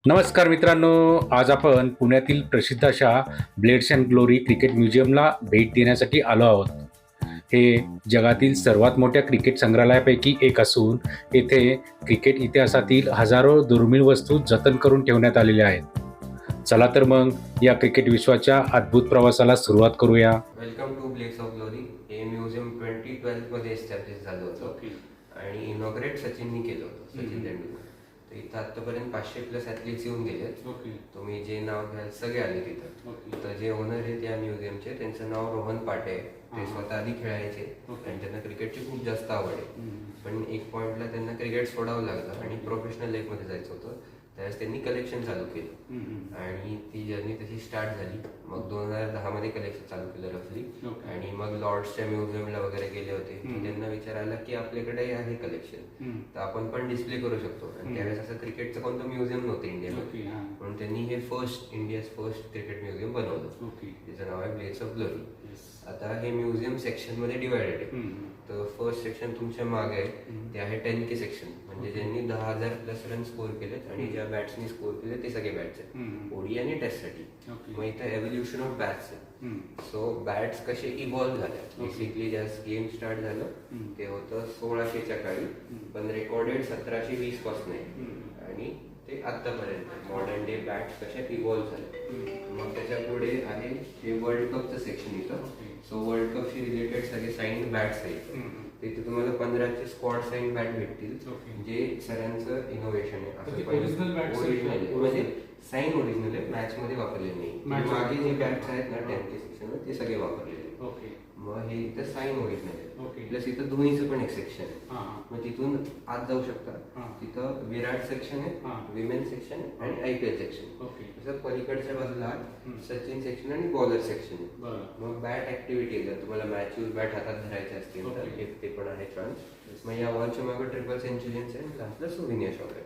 नमस्कार मित्रांनो, आज आपण पुण्यातील प्रसिद्ध अशा ब्लेड्स अँड ग्लोरी क्रिकेट म्युझियमला भेट देण्यासाठी आलो आहोत. हे जगातील सर्वात मोठ्या क्रिकेट संग्रहालयापैकी एक असून येथे क्रिकेट इतिहासातील हजारो दुर्मिळ वस्तू जतन करून ठेवण्यात आलेल्या आहेत. चला तर मग या क्रिकेट विश्वाच्या अद्भुत प्रवासाला सुरुवात करूया. Welcome to blades of glory. हे म्युझियम 2012 मध्ये एस्टॅब्लिश झालं होतं आणि इनॉग्रेट सचिननी केलं होतं, सचिन तेंडुलकर. तर इथं आतापर्यंत 500+ ॲथलीट्स येऊन गेलेत. तुम्ही जे नाव घ्याल सगळे आले तिथं. तर जे ओनर आहेत या म्युझियमचे, त्यांचं नाव रोहन पाटे आहे. ते स्वतः आधी खेळायचे आणि त्यांना क्रिकेटची खूप जास्त आवड आहे. पण एक पॉइंटला त्यांना क्रिकेट सोडावं लागलं आणि प्रोफेशनल लाईफमध्ये जायचं होतं. त्यावेळेस त्यांनी कलेक्शन चालू केलं आणि ती जर्नी तशी स्टार्ट झाली. मग 2010 मध्ये कलेक्शन चालू केलं रफली. आणि मग लॉर्ड्सच्या म्युझियमला वगैरे गेले होते. त्यांना विचार आला की आपल्याकडे आहे कलेक्शन, तर आपण पण डिस्प्ले करू शकतो. आणि त्यावेळेस असं क्रिकेटचं कोणतं म्युझियम नव्हतं इंडियामध्ये, म्हणून त्यांनी हे इंडियाज फर्स्ट क्रिकेट म्युझियम बनवलं. त्याचं नाव आहे ब्लेड्स ऑफ ग्लोरी. आता हे म्युझियम सेक्शन मध्ये डिवायडेड आहे. तर फर्स्ट सेक्शन तुमच्या मागे आहे, ते आहे 10K सेक्शन, म्हणजे ज्यांनी 10,000+ रन स्कोर केलेत आणि ज्या बॅट्सनी स्कोर केले ते सगळे बॅट्स आहेत, ओडी आणि टेस्टसाठी. मग इथं एव्होल्युशन ऑफ बॅट्स आहे. सो बॅट्स कसे इव्हॉल्व्ह झाल्या, बेसिकली ज्या गेम स्टार्ट झालं ते होतं 1600च्या काळी, पण रेकॉर्डेड 1720 पासून आहे. आणि ते आतापर्यंत मॉडर्न डे बॅट्स कशा इव्हॉल्व्ह झाले. मग त्याच्या पुढे आहे हे वर्ल्ड कपचं सेक्शन इथं. सो वर्ल्ड कपशी रिलेटेड सगळे साईन बॅट्स आहेत. तिथे तुम्हाला 15चे स्क्वॉड साईन बॅट भेटतील, जे सरांचं इनोव्हेशन आहे. असं ओरिजिनल म्हणजे साईन ओरिजिनल आहे, मॅच मध्ये वापरले नाही. मागे जे बॅट्स आहेत ना 10K सेक्शन ते सगळे वापरलेले. मग हे इथं साईन ओरिजिनल आहे. प्लस इथं धोनीचं पण एक सेक्शन आहे. मग तिथून आत जाऊ शकता. तिथं विराट सेक्शन आहे, विमेन सेक्शन आणि IPL सेक्शन. तसं पलीकडच्या बाजूला सचिन सेक्शन आणि बॉलर सेक्शन आहे. मग बॅट ऍक्टिव्हिटी, जर तुम्हाला मॅच यूज बॅट हातात धरायचे असतील तर ते पण आहे चान्स. मग या वॉलच्या मागे ट्रिपल सेंचुरीज आहे, लास्टला सुविनियर शॉप आहे.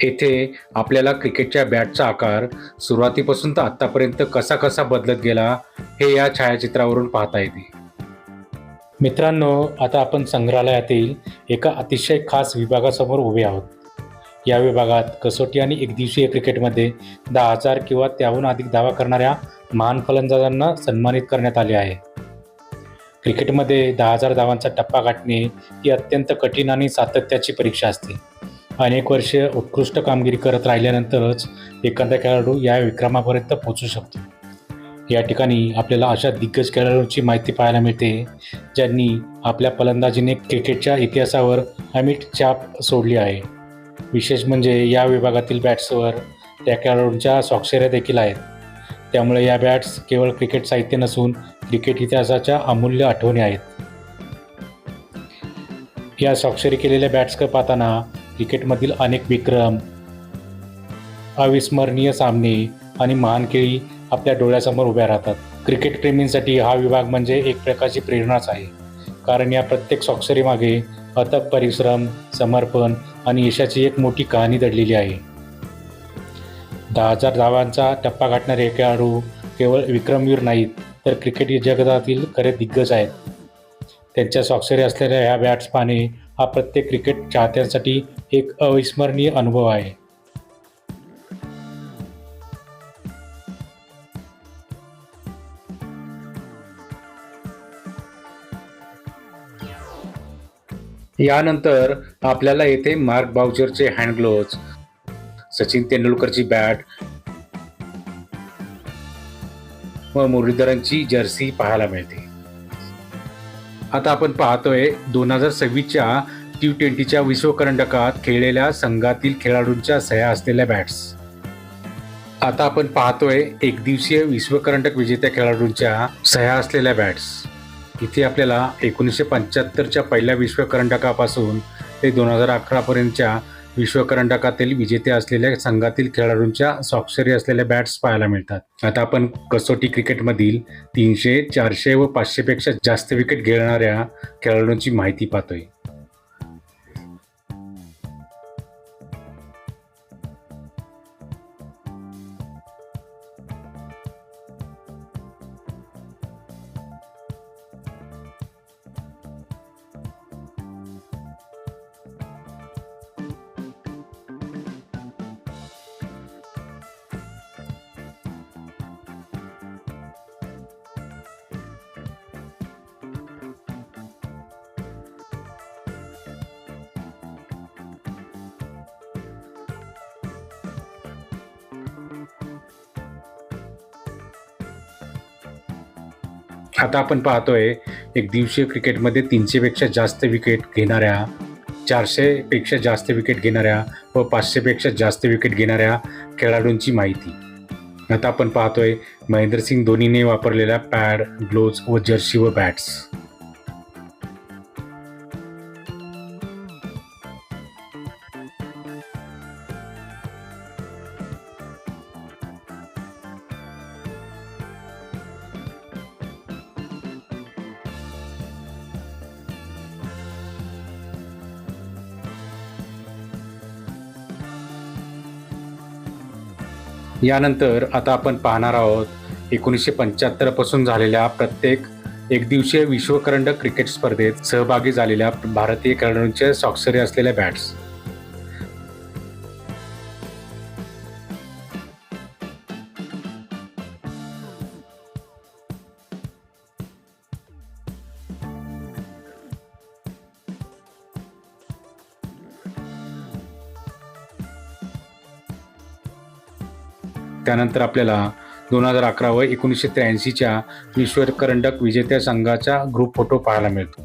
येथे आपल्याला क्रिकेटच्या बॅटचा आकार सुरुवातीपासून तर आतापर्यंत कसा कसा बदलत गेला हे या छायाचित्रावरून पाहता येते. मित्रांनो, आता आपण संग्रहालयातील एका अतिशय खास विभागासमोर उभे आहोत. या विभागात कसोटी आणि एकदिवसीय क्रिकेटमध्ये 10,000 किंवा त्याहून अधिक धावा करणाऱ्या महान फलंदाजांना सन्मानित करण्यात आले आहे. क्रिकेटमध्ये 10,000 धावांचा टप्पा गाठणे ही अत्यंत कठीण आणि सातत्याची परीक्षा असते. अनेक वर्षे उत्कृष्ट कामगिरी करत राहिल्यानंतरच एखादा खेळाडू या विक्रमापर्यंत पोहोचू शकतो. या ठिकाणी आपल्याला अशा दिग्गज खेळाडूंची माहिती पाहायला मिळते, ज्यांनी आपल्या फलंदाजीने क्रिकेटच्या इतिहासावर अमिट छाप सोडली आहे. विशेष म्हणजे या विभागातील बॅट्सवर त्या खेळाडूंच्या स्वाक्षऱ्या देखील आहेत. त्यामुळे या बॅट्स केवळ क्रिकेट साहित्य नसून क्रिकेट इतिहासाच्या अमूल्य आठवणी आहेत. या स्वाक्षरी केलेल्या बॅट्सकडे पाहताना क्रिकेटमधील अनेक विक्रम, अविस्मरणीय सामने आणि महान खेळी आपल्या डोळ्यासमोर उभ्या राहतात. क्रिकेट प्रेमींसाठी हा विभाग म्हणजे एक प्रकारची प्रेरणाच आहे, कारण या प्रत्येक स्वाक्षरीमागे अथक परिश्रम, समर्पण आणि यशाची एक मोठी कहाणी दडलेली आहे. 10,000 धावांचा टप्पा गाठणारे खेळाडू केवळ विक्रमवीर नाहीत, तर क्रिकेट जगतातील खरे दिग्गज आहेत. त्यांच्या स्वाक्षरी असलेल्या ह्या बॅट्स पाहणे हा प्रत्येक क्रिकेट चाहत्यांसाठी एक अविस्मरणीय अनुभव आहे. यानंतर आपल्याला येथे मार्क बाउचरचे हँड ग्लोव्ज, सचिन तेंडुलकरची बॅट व मुरलीधरनची जर्सी पाहायला मिळते. आता आपण पाहतोय 2026च्या T20च्या विश्वकरंडकात खेळलेल्या संघातील खेळाडूंच्या सह्या असलेल्या बॅट्स. आता आपण पाहतोय एकदिवसीय विश्वकरंडक विजेत्या खेळाडूंच्या सह्या असलेल्या बॅट्स. इथे आपल्याला 1975च्या पहिल्या विश्वकरंडकापासून ते 2011 पर्यंतच्या विश्वकरंडकातील विजेते असलेल्या संघातील खेळाडूंच्या स्वाक्षरी असलेल्या बॅट्स पाहायला मिळतात. आता आपण कसोटी क्रिकेटमधील 300, 400 व 500 पेक्षा जास्त विकेट घेणाऱ्या खेळाडूंची माहिती पाहतोय. आता आपण पाहतोय एक दिवसीय क्रिकेटमध्ये 300पेक्षा जास्त विकेट घेणाऱ्या, 400पेक्षा जास्त विकेट घेणाऱ्या व 500पेक्षा जास्त विकेट घेणाऱ्या खेळाडूंची माहिती. आता आपण पाहतोय महेंद्रसिंग धोनीने वापरलेल्या पॅड, ग्लोव्ज व जर्सी व बॅट्स. यानंतर आता आपण पाहणार आहोत 1975 पासून झालेल्या प्रत्येक एकदिवसीय विश्वकरंडक क्रिकेट स्पर्धेत सहभागी झालेल्या भारतीय खेळाडूंच्या स्वाक्षरी असलेल्या बॅट्स. त्यानंतर आपल्याला 2011 व 1983च्या विश्वकरंडक विजेत्या संघाचा ग्रुप फोटो पाहायला मिळतो.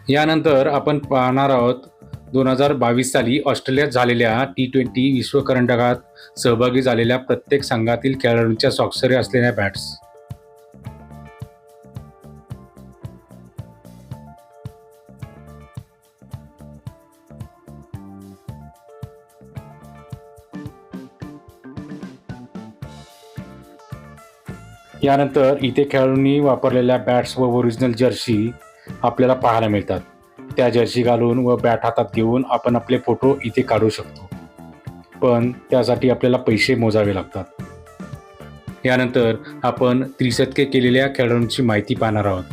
यानंतर आपण पाहणार आहोत 2022 साली ऑस्ट्रेलियात झालेल्या T20 विश्वकरंडकात सहभागी झालेल्या प्रत्येक संघातील खेळाडूंच्या स्वाक्षरी असलेल्या बॅट्स. यानंतर इथे खेळाडूंनी वापरलेल्या बॅट्स व ओरिजिनल जर्सी आपल्याला पाहायला मिळतात. त्या जर्सी घालून व बॅट हातात घेऊन आपण आपले फोटो इथे काढू शकतो, पण त्यासाठी आपल्याला पैसे मोजावे लागतात. यानंतर आपण त्रिशतके केलेल्या खेळाडूंची माहिती पाहणार आहोत.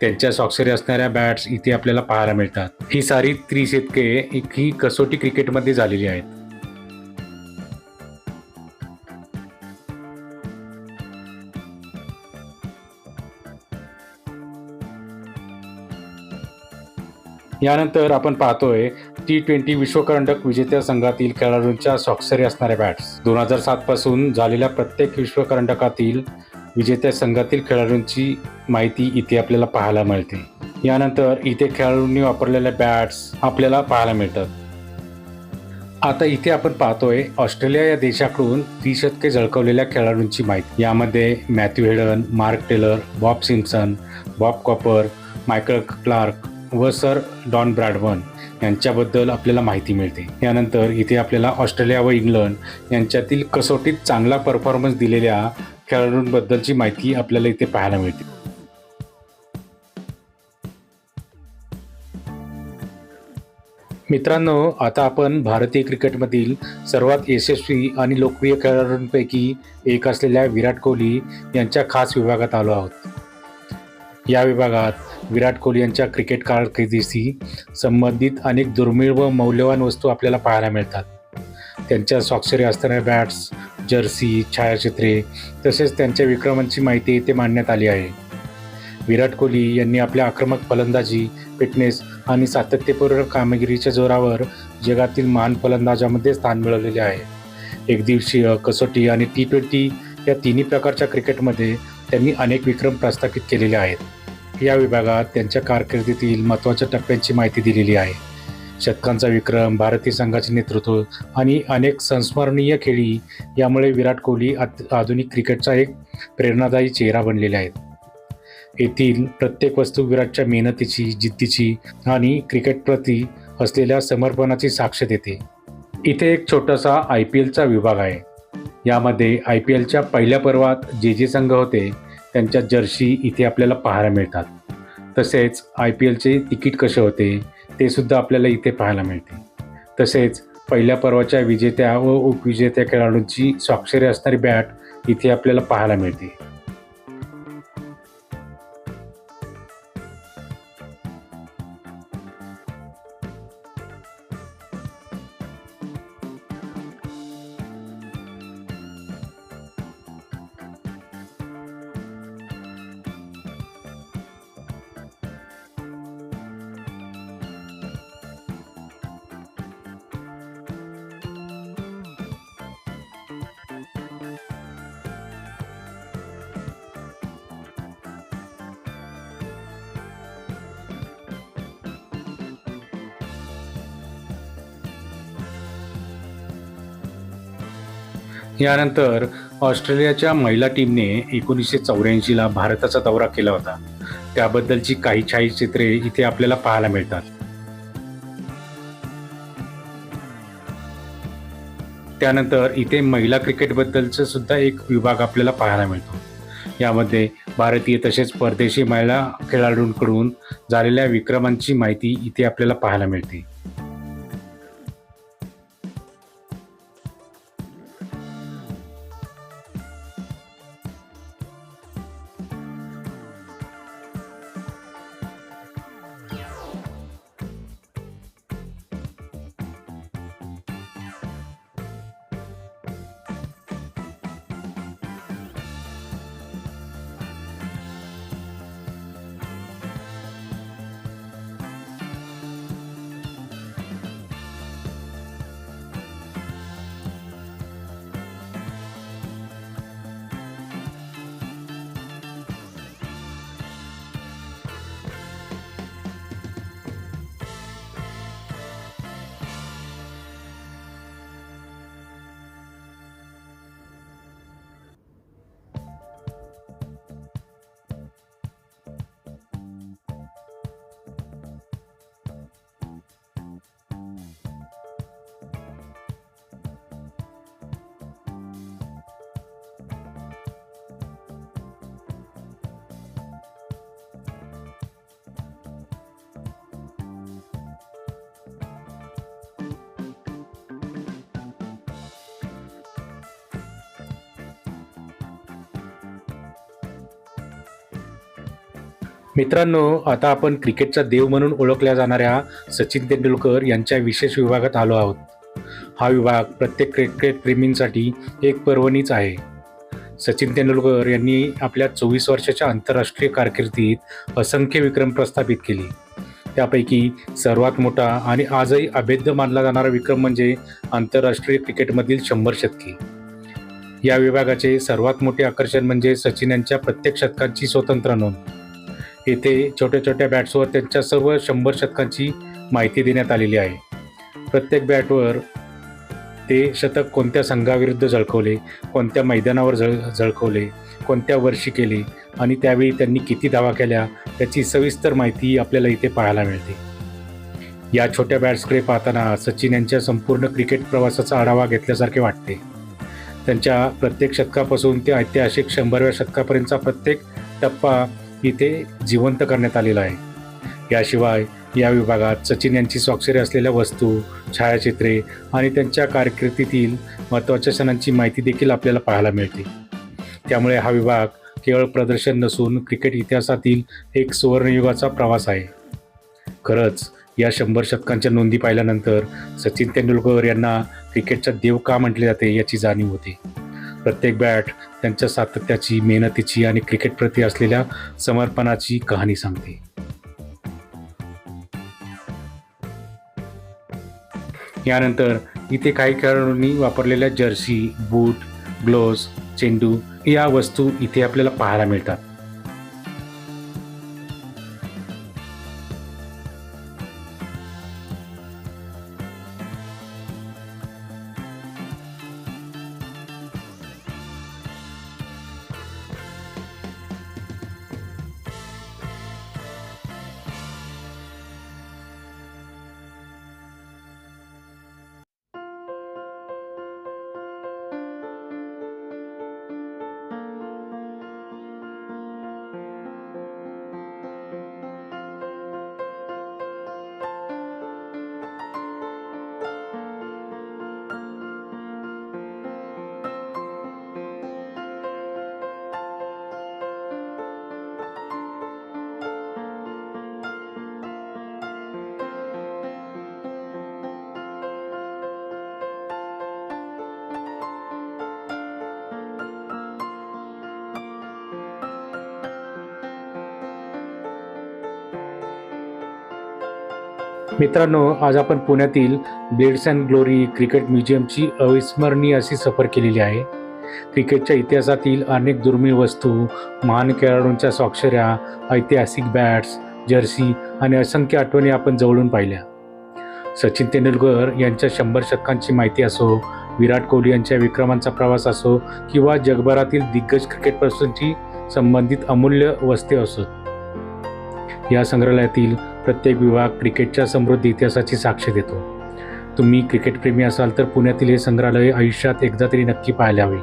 त्यांच्या स्वाक्षरी असणाऱ्या बॅट्स इथे आपल्याला पाहायला मिळतात. ही सारी त्रिशतके ही कसोटी क्रिकेटमध्ये झालेली आहेत. यानंतर आपण पाहतोय T20 विश्वकरंडक विजेत्या संघातील खेळाडूंच्या स्वाक्षरी असणाऱ्या बॅट्स. 2007 पासून झालेल्या प्रत्येक विश्वकरंडकातील विजेत्या संघातील खेळाडूंची माहिती इथे आपल्याला पाहायला मिळते. यानंतर इथे खेळाडूंनी वापरलेल्या बॅट्स आपल्याला पाहायला मिळतात. आता इथे आपण पाहतोय ऑस्ट्रेलिया या देशाकडून त्रिशतके झळकवलेल्या खेळाडूंची माहिती. यामध्ये Matthew Hayden, Mark Taylor, Bob Simpson, Bob Cowper, Michael Clarke व सर डॉन ब्रॅडमन यांच्याबद्दल आपल्याला माहिती मिळते. यानंतर इथे आपल्याला ऑस्ट्रेलिया व इंग्लंड यांच्यातील कसोटीत चांगला परफॉर्मन्स दिलेल्या खेळाडूंबद्दलची माहिती आपल्याला इथे पाहायला मिळते. मित्रांनो, आता आपण भारतीय क्रिकेटमधील सर्वात यशस्वी आणि लोकप्रिय खेळाडूंपैकी एक असलेल्या विराट कोहली यांच्या खास विभागात आलो आहोत. या विभागात विराट कोहली यांच्या क्रिकेट कारकिर्दीशी संबंधित अनेक दुर्मिळ व मौल्यवान वस्तू आपल्याला पाहायला मिळतात. त्यांच्या स्वाक्षरी असणाऱ्या बॅट्स, जर्सी, छायाचित्रे तसेच त्यांच्या विक्रमांची माहिती इथे मांडण्यात आली आहे. विराट कोहली यांनी आपल्या आक्रमक फलंदाजी, फिटनेस आणि सातत्यपूर्ण कामगिरीच्या जोरावर जगातील महान फलंदाजांमध्ये स्थान मिळवलेले आहे. एकदिवसीय, कसोटी आणि T20 या तिन्ही प्रकारच्या क्रिकेटमध्ये त्यांनी अनेक विक्रम प्रस्थापित केलेले आहेत. या विभागात त्यांच्या कारकिर्दीतील महत्त्वाच्या टप्प्यांची माहिती दिलेली आहे. शतकांचा विक्रम, भारतीय संघाचे नेतृत्व आणि अनेक संस्मरणीय खेळी यामुळे विराट कोहली आधुनिक क्रिकेटचा एक प्रेरणादायी चेहरा बनलेले आहेत. येथील प्रत्येक वस्तू विराटच्या मेहनतीची, जिद्दीची आणि क्रिकेटप्रती असलेल्या समर्पणाची साक्ष देते. इथे एक छोटासा IPLचा विभाग आहे. यामध्ये IPLच्या पहिल्या पर्वात जे संघ होते त्यांच्या जर्सी इथे आपल्याला पाहायला मिळतात. तसेच IPLचे तिकीट कसे होते ते सुद्धा आपल्याला इथे पाहायला मिळते. तसेच पहिल्या पर्वाच्या विजेत्या व उपविजेत्या खेळाडूंची स्वाक्षरी असणारी बॅट इथे आपल्याला पाहायला मिळते. यानंतर ऑस्ट्रेलियाच्या महिला टीमने 1984ला भारताचा दौरा केला होता. त्याबद्दलची काही छायाचित्रे इथे आपल्याला पाहायला मिळतात. त्यानंतर इथे महिला क्रिकेटबद्दलचा सुद्धा एक विभाग आपल्याला पाहायला मिळतो. यामध्ये भारतीय तसेच परदेशी महिला खेळाडूंकडून झालेल्या विक्रमांची माहिती इथे आपल्याला पाहायला मिळते. मित्रांनो, आता आपण क्रिकेटचा देव म्हणून ओळखल्या जाणाऱ्या सचिन तेंडुलकर यांच्या विशेष विभागात आलो आहोत. हा विभाग प्रत्येक क्रिकेट प्रेमींसाठी एक पर्वणीच आहे. सचिन तेंडुलकर यांनी आपल्या 24 वर्षाच्या आंतरराष्ट्रीय कारकिर्दीत असंख्य विक्रम प्रस्थापित केले. त्यापैकी सर्वात मोठा आणि आजही अभेद्य मानला जाणारा विक्रम म्हणजे आंतरराष्ट्रीय क्रिकेटमधील 100 शतके. या विभागाचे सर्वात मोठे आकर्षण म्हणजे सचिन यांच्या प्रत्येक शतकांची स्वतंत्र नोंद. येथे छोट्या छोट्या बॅट्सवर त्यांच्या सर्व 100 शतकांची माहिती देण्यात आलेली आहे. प्रत्येक बॅटवर ते शतक कोणत्या संघाविरुद्ध झळकवले, कोणत्या मैदानावर झळकवले, कोणत्या वर्षी केले आणि त्यावेळी त्यांनी किती धावा केल्या याची सविस्तर माहिती आपल्याला इथे पाहायला मिळते. या छोट्या बॅट्सकडे पाहताना सचिन यांच्या संपूर्ण क्रिकेट प्रवासाचा आढावा घेतल्यासारखे वाटते. त्यांच्या प्रत्येक शतकापासून ते ऐतिहासिक 100व्या शतकापर्यंतचा प्रत्येक टप्पा इथे जिवंत करण्यात आलेला आहे. याशिवाय या विभागात सचिन यांची स्वाक्षरी असलेल्या वस्तू, छायाचित्रे आणि त्यांच्या कारकिर्दीतील महत्त्वाच्या क्षणांची माहिती देखील आपल्याला पाहायला मिळते. त्यामुळे हा विभाग केवळ प्रदर्शन नसून क्रिकेट इतिहासातील एक सुवर्णयुगाचा प्रवास आहे. खरंच या 100 शतकांच्या नोंदी पाहिल्यानंतर सचिन तेंडुलकर यांना क्रिकेटचा देव का म्हटले जाते याची जाणीव होते. प्रत्येक बॅट त्यांच्या सातत्याची, मेहनतीची आणि क्रिकेटप्रती असलेल्या समर्पणाची कहाणी सांगते. यानंतर इथे काही खेळाडूंनी वापरलेल्या जर्सी, बूट, ग्लोव्ज, चेंडू या वस्तू इथे आपल्याला पाहायला मिळतात. मित्रांनो, आज आपण पुण्यातील ब्लेड्स अँड ग्लोरी क्रिकेट म्युझियमची अविस्मरणीय अशी सफर केलेली आहे. क्रिकेटच्या इतिहासातील अनेक दुर्मिळ वस्तू, महान खेळाडूंच्या स्वाक्षऱ्या, ऐतिहासिक बॅट्स, जर्सी आणि असंख्य आठवणी आपण जवळून पाहिल्या. सचिन तेंडुलकर यांच्या 100 शतकांची माहिती असो विराट कोहली यांच्या विक्रमांचा प्रवास असो किंवा जगभरातील दिग्गज क्रिकेटपासूनची संबंधित अमूल्य वस्ते असोत, या संग्रहालयातील प्रत्येक विभाग क्रिकेटच्या समृद्ध इतिहासाची साक्ष देतो. तुम्ही क्रिकेटप्रेमी असाल तर पुण्यातील हे संग्रहालय आयुष्यात एकदा तरी नक्की पाहायला हवे.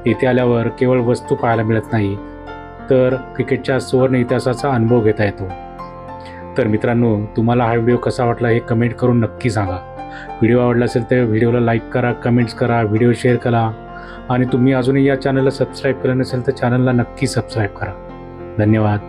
येथे आल्यावर केवळ वस्तू पाहायला मिळत नाही, तर क्रिकेटच्या सुवर्ण इतिहासाचा अनुभव घेता येतो. तर मित्रांनो, तुम्हाला हा व्हिडिओ कसा वाटला हे कमेंट करून नक्की सांगा. व्हिडिओ आवडला असेल तर व्हिडिओला लाईक करा, कमेंट्स करा, व्हिडिओ शेअर करा आणि तुम्ही अजूनही या चॅनलला सबस्क्राईब केलं नसेल तर चॅनलला नक्की सबस्क्राईब करा. धन्यवाद.